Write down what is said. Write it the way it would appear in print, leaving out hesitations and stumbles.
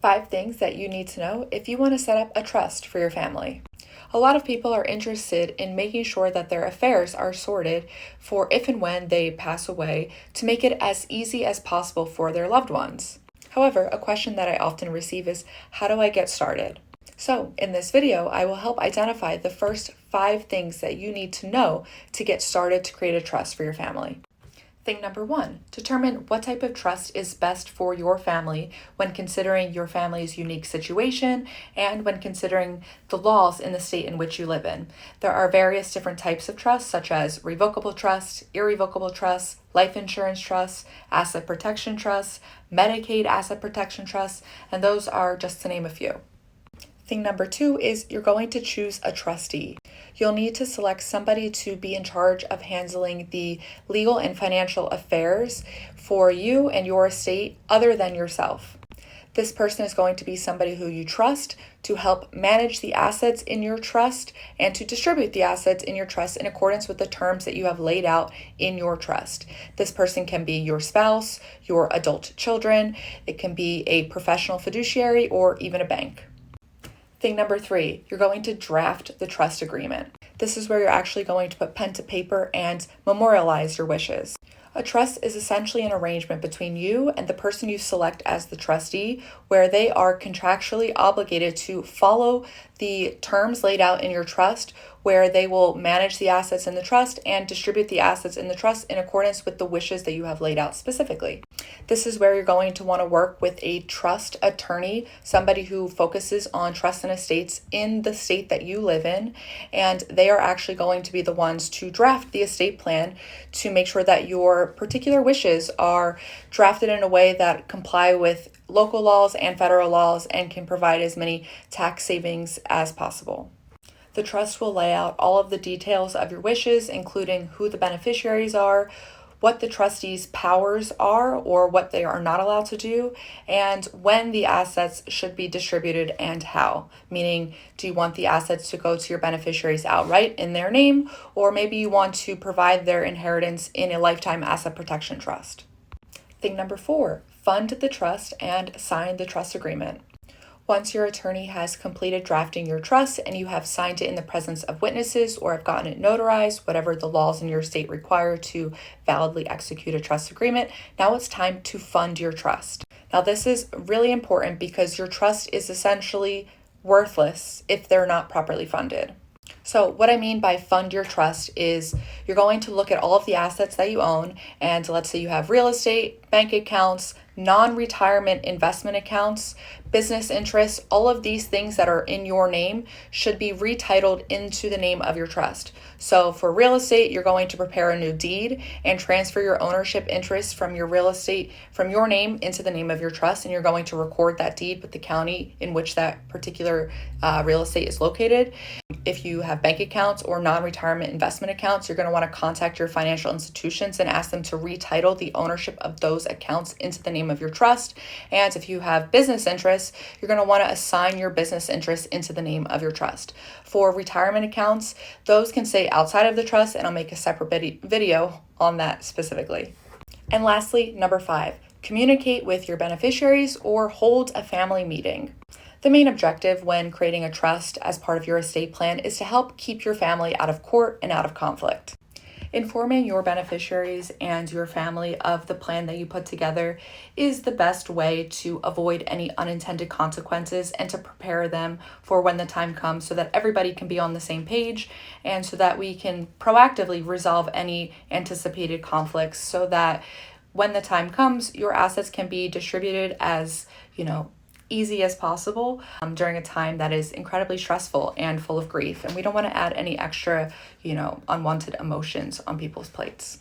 5 things that you need to know if you want to set up a trust for your family. A lot of people are interested in making sure that their affairs are sorted for if and when they pass away to make it as easy as possible for their loved ones. However, a question that I often receive is, how do I get started? So, in this video, I will help identify the first 5 things that you need to know to get started to create a trust for your family. Thing number 1, determine what type of trust is best for your family when considering your family's unique situation and when considering the laws in the state in which you live in. There are various different types of trusts, such as revocable trust, irrevocable trust, life insurance trusts, asset protection trusts, Medicaid asset protection trusts, and those are just to name a few. Thing number 2 is you're going to choose a trustee. You'll need to select somebody to be in charge of handling the legal and financial affairs for you and your estate other than yourself. This person is going to be somebody who you trust to help manage the assets in your trust and to distribute the assets in your trust in accordance with the terms that you have laid out in your trust. This person can be your spouse, your adult children, it can be a professional fiduciary, or even a bank. Thing number 3, you're going to draft the trust agreement. This is where you're actually going to put pen to paper and memorialize your wishes. A trust is essentially an arrangement between you and the person you select as the trustee, where they are contractually obligated to follow the terms laid out in your trust, where they will manage the assets in the trust and distribute the assets in the trust in accordance with the wishes that you have laid out specifically. This is where you're going to want to work with a trust attorney, somebody who focuses on trust and estates in the state that you live in, and they are actually going to be the ones to draft the estate plan to make sure that your particular wishes are drafted in a way that comply with local laws and federal laws and can provide as many tax savings as possible. The trust will lay out all of the details of your wishes, including who the beneficiaries are, what the trustee's powers are or what they are not allowed to do, and when the assets should be distributed and how. Meaning, do you want the assets to go to your beneficiaries outright in their name, or maybe you want to provide their inheritance in a lifetime asset protection trust. Thing number 4, fund the trust and sign the trust agreement. Once your attorney has completed drafting your trust and you have signed it in the presence of witnesses or have gotten it notarized, whatever the laws in your state require to validly execute a trust agreement, now it's time to fund your trust. Now this is really important because your trust is essentially worthless if they're not properly funded. So what I mean by fund your trust is you're going to look at all of the assets that you own, and let's say you have real estate, bank accounts, non-retirement investment accounts, business interests, all of these things that are in your name should be retitled into the name of your trust. So for real estate, you're going to prepare a new deed and transfer your ownership interest from your real estate from your name into the name of your trust, and you're going to record that deed with the county in which that particular real estate is located. If you have bank accounts or non-retirement investment accounts, you're going to want to contact your financial institutions and ask them to retitle the ownership of those accounts into the name of your trust. And if you have business interests, you're going to want to assign your business interests into the name of your trust. For retirement accounts, those can stay outside of the trust, and I'll make a separate video on that specifically. And lastly, number 5, communicate with your beneficiaries or hold a family meeting. The main objective when creating a trust as part of your estate plan is to help keep your family out of court and out of conflict. Informing your beneficiaries and your family of the plan that you put together is the best way to avoid any unintended consequences and to prepare them for when the time comes so that everybody can be on the same page and so that we can proactively resolve any anticipated conflicts so that when the time comes, your assets can be distributed as, easy as possible during a time that is incredibly stressful and full of grief. And we don't want to add any extra, unwanted emotions on people's plates.